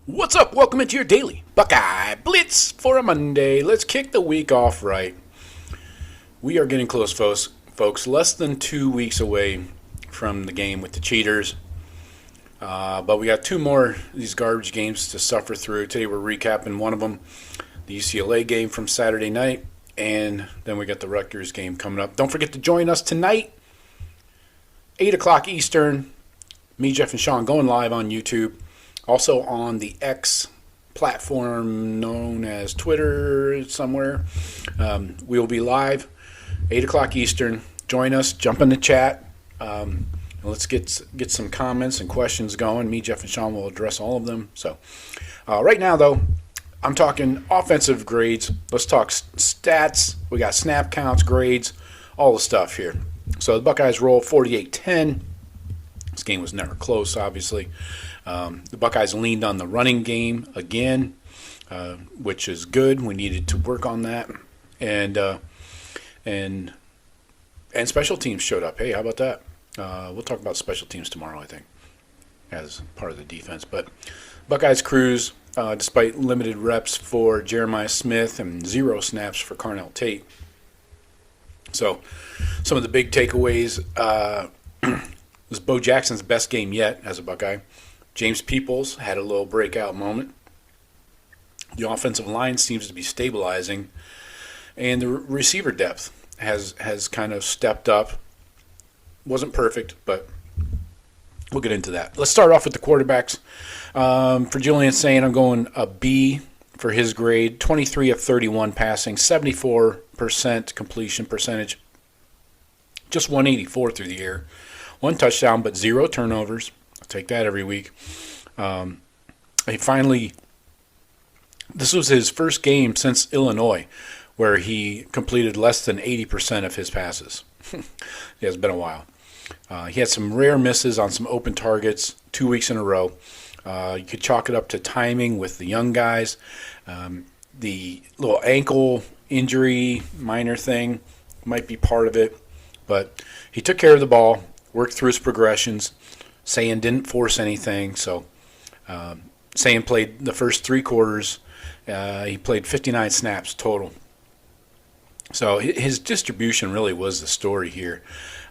What's up? Welcome into your daily Buckeye Blitz for a Monday. Let's kick the week off right. We are getting close, folks. Less than 2 weeks away from the game with the Cheaters. But we got two more of these garbage games to suffer through. Today we're recapping one of them, the UCLA game from Saturday night. And then we got the Rutgers game coming up. Don't forget to join us tonight, 8 o'clock Eastern. Me, Jeff, and Sean going live on YouTube. Also on the X platform known as Twitter somewhere. We'll be live, 8 o'clock Eastern. Join us. Jump in the chat. Let's get some comments and questions going. Me, Jeff, and Sean will address all of them. So right now, though, I'm talking offensive grades. Let's talk stats. We got snap counts, grades, all the stuff here. So the Buckeyes roll 48-10. This game was never close, obviously. The Buckeyes leaned on the running game again, which is good. We needed to work on that, and special teams showed up. Hey, how about that? We'll talk about special teams tomorrow, I think, as part of the defense. But Buckeyes cruise despite limited reps for Jeremiah Smith and 0 snaps for Tate. So some of the big takeaways was Bo Jackson's best game yet as a Buckeye. James Peoples had a little breakout moment. The offensive line seems to be stabilizing, and the receiver depth has kind of stepped up. Wasn't perfect, but we'll get into that. Let's start off with the quarterbacks. For Julian Sayin, I'm going a B for his grade. 23 of 31 passing, 74% completion percentage. Just 184 through the air. 1 touchdown, but 0 turnovers. Take that every week. This was his first game since Illinois where he completed less than 80% of his passes. Yeah, it's been a while. He had some rare misses on some open targets 2 weeks in a row. You could chalk it up to timing with the young guys. The little ankle injury, minor thing, might be part of it. But he took care of the ball, worked through his progressions. Sayin didn't force anything, so Sayin played the first 3 quarters. He played 59 snaps total. So his distribution really was the story here.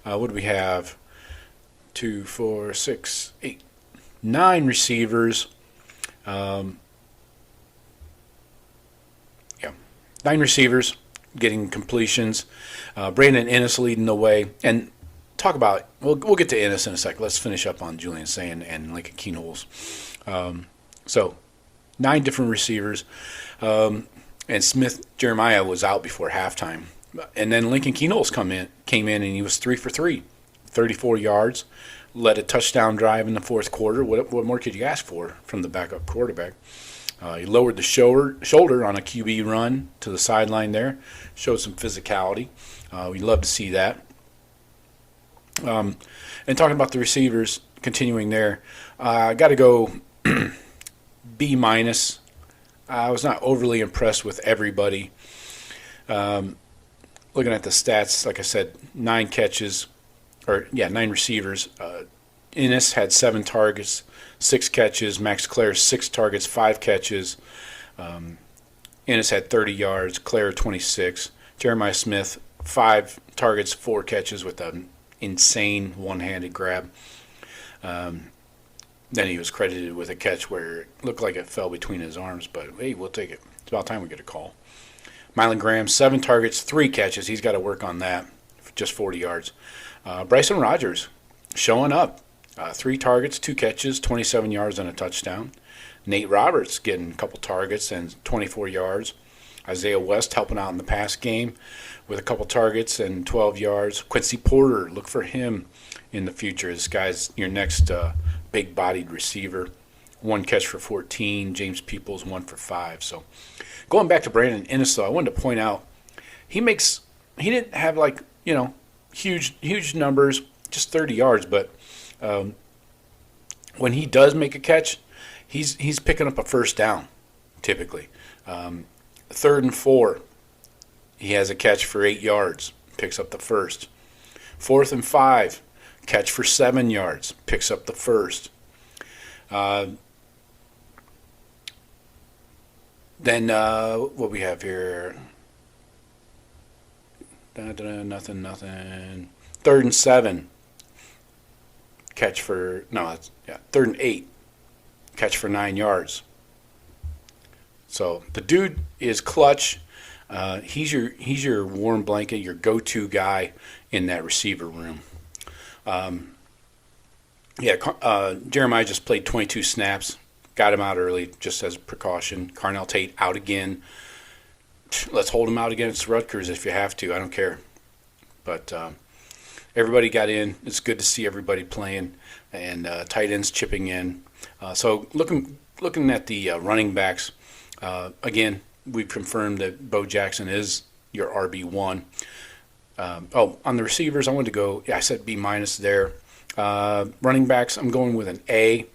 What do we have? 2, 4, 6, 8, 9 receivers. 9 receivers getting completions. Brandon Inniss leading the way. And talk about, we'll get to Inniss in a sec. Let's finish up on Julian Sayin and Lincoln Keenholz. So 9 different receivers. And Jeremiah was out before halftime. And then Lincoln Keenholz came in and he was 3 for 3. 34 yards. Led a touchdown drive in the fourth quarter. What more could you ask for from the backup quarterback? He lowered the shoulder on a QB run to the sideline there. Showed some physicality. We'd love to see that. And talking about the receivers, continuing there, I got to go B-. I was not overly impressed with everybody. Looking at the stats, like I said, 9 receivers. Inniss had 7 targets, 6 catches. Max Klare, 6 targets, 5 catches. Inniss had 30 yards. Klare, 26. Jeremiah Smith, 5 targets, 4 catches with an insane one-handed grab. Then he was credited with a catch where it looked like it fell between his arms, but hey, we'll take it. It's about time we get a call. Mylan Graham, 7 targets, 3 catches. He's got to work on that, just 40 yards. Bryson Rogers showing up. 3 targets, 2 catches, 27 yards and a touchdown. Nate Roberts getting a couple targets and 24 yards. Isaiah West helping out in the pass game with a couple targets and 12 yards. Quincy Porter, look for him in the future. This guy's your next big-bodied receiver. 1 catch for 14. James Peoples, 1 for 5. So going back to Brandon Inniss, though, I wanted to point out he didn't have huge numbers, just 30 yards, but when he does make a catch, he's picking up a first down typically. 3rd and 4, he has a catch for 8 yards, picks up the first. 4th and 5, catch for 7 yards, picks up the first. Then what we have here? Nothing. 3rd and 7. Catch for no, yeah. 3rd and 8. Catch for 9 yards. So the dude is clutch. He's your warm blanket, your go-to guy in that receiver room. Jeremiah just played 22 snaps. Got him out early just as a precaution. Carnell Tate out again. Let's hold him out against Rutgers if you have to. I don't care. But everybody got in. It's good to see everybody playing and tight ends chipping in. So looking at the running backs, again, we've confirmed that Bo Jackson is your RB1. On the receivers, I wanted to go, I said B- there. Running backs, I'm going with an A.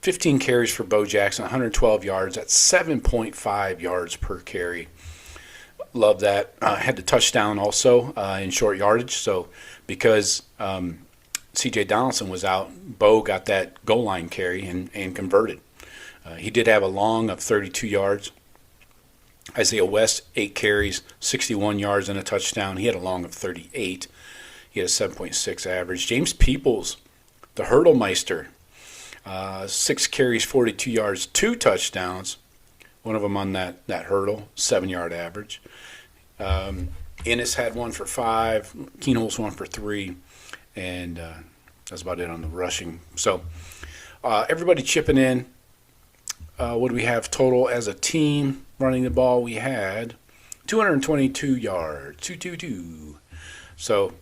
15 carries for Bo Jackson, 112 yards. That's 7.5 yards per carry. Love that. Had the touchdown also in short yardage. So because C.J. Donaldson was out, Bo got that goal line carry and converted. He did have a long of 32 yards. Isaiah West, 8 carries, 61 yards and a touchdown. He had a long of 38. He had a 7.6 average. James Peoples, the Hurdlemeister, 6 carries, 42 yards, 2 touchdowns. One of them on that hurdle, 7-yard average. Ennis had 1 for 5. Keenholz 1 for 3. And that's about it on the rushing. So everybody chipping in. What do we have total as a team running the ball? We had 222 yards, 222. So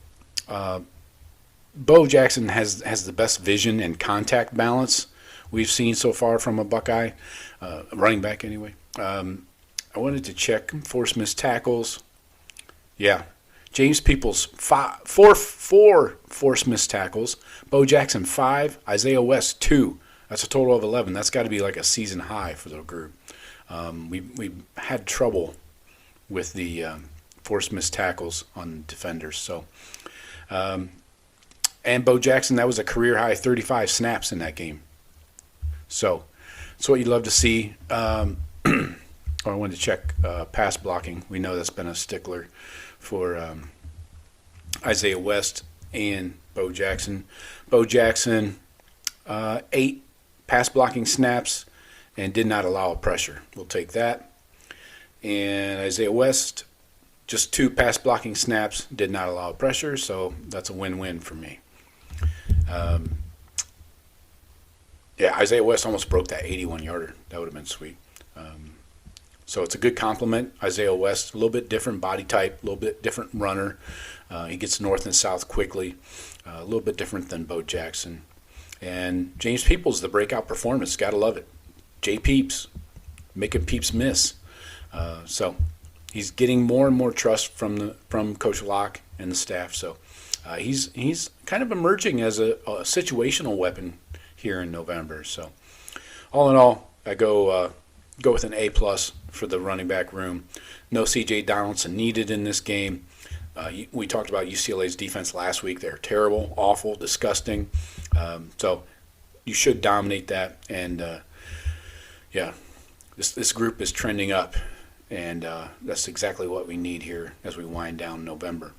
Bo Jackson has the best vision and contact balance we've seen so far from a Buckeye, running back anyway. I wanted to check forced missed tackles. Yeah, James Peoples, 4 forced missed tackles. Bo Jackson, 5. Isaiah West, 2. That's a total of 11. That's got to be like a season high for the group. We had trouble with the forced missed tackles on defenders. So, and Bo Jackson, that was a career high 35 snaps in that game. So that's what you'd love to see. I wanted to check pass blocking. We know that's been a stickler for Isaiah West and Bo Jackson. Bo Jackson, 8 pass blocking snaps and did not allow a pressure. We'll take that. And Isaiah West, just 2 pass blocking snaps, did not allow a pressure, so that's a win-win for me. Isaiah West almost broke that 81-yarder. That would have been sweet. So it's a good compliment. Isaiah West, a little bit different body type, a little bit different runner. He gets north and south quickly, a little bit different than Bo Jackson. And James Peoples, the breakout performance, gotta love it. J. Peeps, making Peeps miss. So he's getting more and more trust from Coach Locke and the staff. So he's kind of emerging as a situational weapon here in November. So all in all, I go with an A+ for the running back room. No C.J. Donaldson needed in this game. We talked about UCLA's defense last week. They're terrible, awful, disgusting. So you should dominate that. And, this group is trending up. And that's exactly what we need here as we wind down November.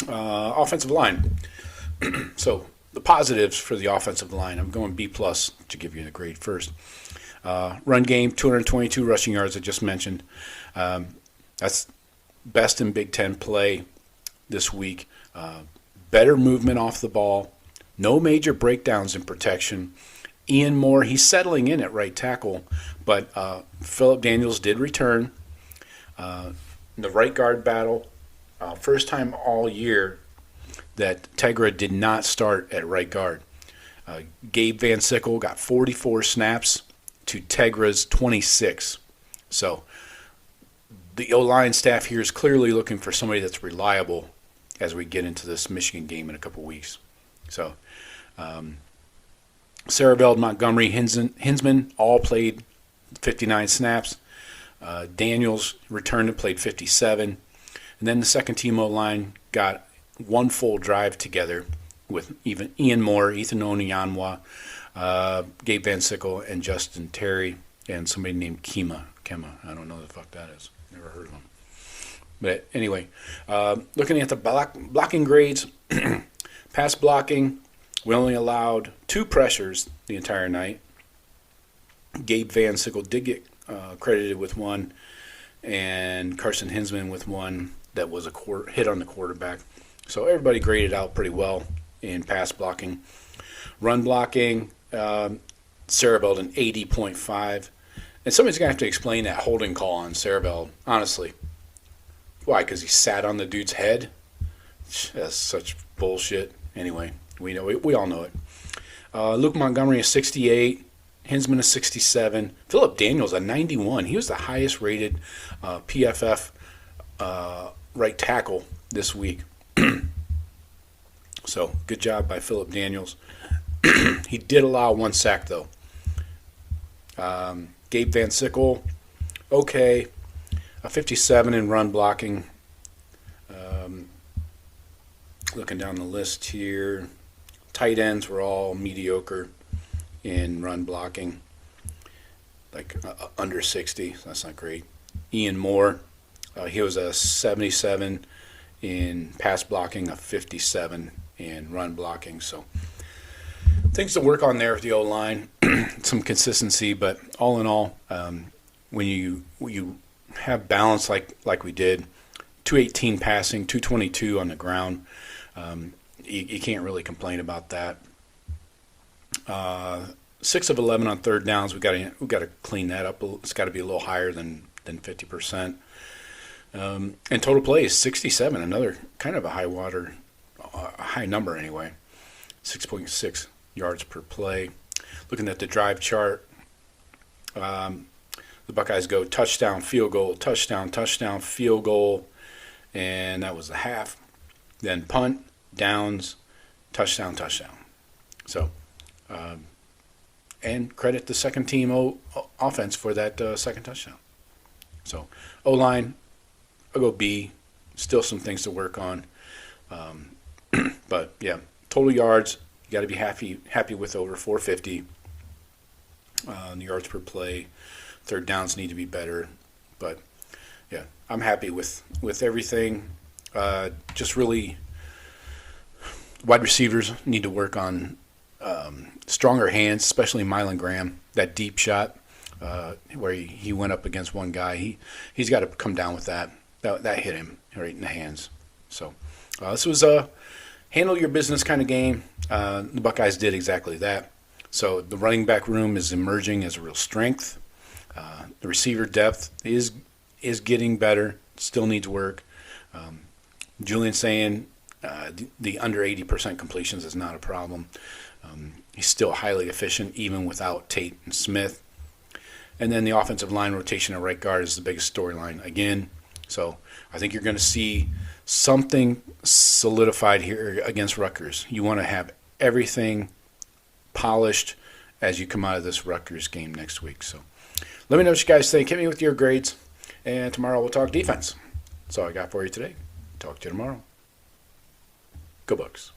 Offensive line. So the positives for the offensive line, I'm going B+ to give you the grade first. Run game, 222 rushing yards, I just mentioned. That's best in Big Ten play this week. Better movement off the ball. No major breakdowns in protection. Ian Moore, he's settling in at right tackle, but Phillip Daniels did return. In the right guard battle, first time all year that Tegra did not start at right guard. Gabe VanSickle got 44 snaps to Tegra's 26. So the O-line staff here is clearly looking for somebody that's reliable as we get into this Michigan game in a couple weeks. So Sarabeld, Montgomery, Hinsman all played 59 snaps. Daniels returned and played 57. And then the second team O-line got one full drive together with even Ian Moore, Ethan Onyanwa, Gabe VanSickle, and Justin Terry, and somebody named Kima Kemma. I don't know what the fuck that is. Never heard of him. But anyway, looking at the blocking grades, pass blocking, we only allowed 2 pressures the entire night. Gabe VanSickle did get credited with 1, and Carson Hinsman with 1 that was a hit on the quarterback. So everybody graded out pretty well in pass blocking. Run blocking, Cerebelled an 80.5. And somebody's going to have to explain that holding call on Cerebelled, honestly. Why? Because he sat on the dude's head? That's such bullshit. Anyway, we all know it. Luke Montgomery is 68. Hinsman is 67. Philip Daniels a 91. He was the highest rated PFF right tackle this week. So good job by Philip Daniels. He did allow 1 sack though. Gabe VanSickle, okay. A 57 in run blocking. Looking down the list here, tight ends were all mediocre in run blocking, like under 60. So that's not great. Ian Moore, he was a 77 in pass blocking, a 57 in run blocking. So things to work on there with the O-line, some consistency, but all in all, when you have balance like we did, 218 passing, 222 on the ground, you can't really complain about that. 6 of 11 on third downs. We got to clean that up. It's got to be a little higher than 50%. And total plays 67, another kind of a high number anyway. 6.6 yards per play. Looking at the drive chart, the Buckeyes go touchdown, field goal, touchdown, touchdown, field goal, and that was the half. Then punt, downs, touchdown, touchdown. So, and credit the second team offense for that second touchdown. So, O-line, I'll go B. Still some things to work on. But, yeah, total yards, you got to be happy with over 450. The yards per play. Third downs need to be better. But, yeah, I'm happy with everything. Just really, wide receivers need to work on stronger hands, especially Mylan Graham. That deep shot where he went up against one guy, he's got to come down with that. That hit him right in the hands. So this was a handle your business kind of game. The Buckeyes did exactly that. So the running back room is emerging as a real strength. The receiver depth is getting better. Still needs work. Julian Sayin, the under 80% completions is not a problem. He's still highly efficient even without Tate and Smith. And then the offensive line rotation at right guard is the biggest storyline again. So I think you're going to see something solidified here against Rutgers. You want to have everything polished as you come out of this Rutgers game next week. So let me know what you guys think. Hit me with your grades. And tomorrow we'll talk defense. That's all I got for you today. Talk to you tomorrow. Go Bucks.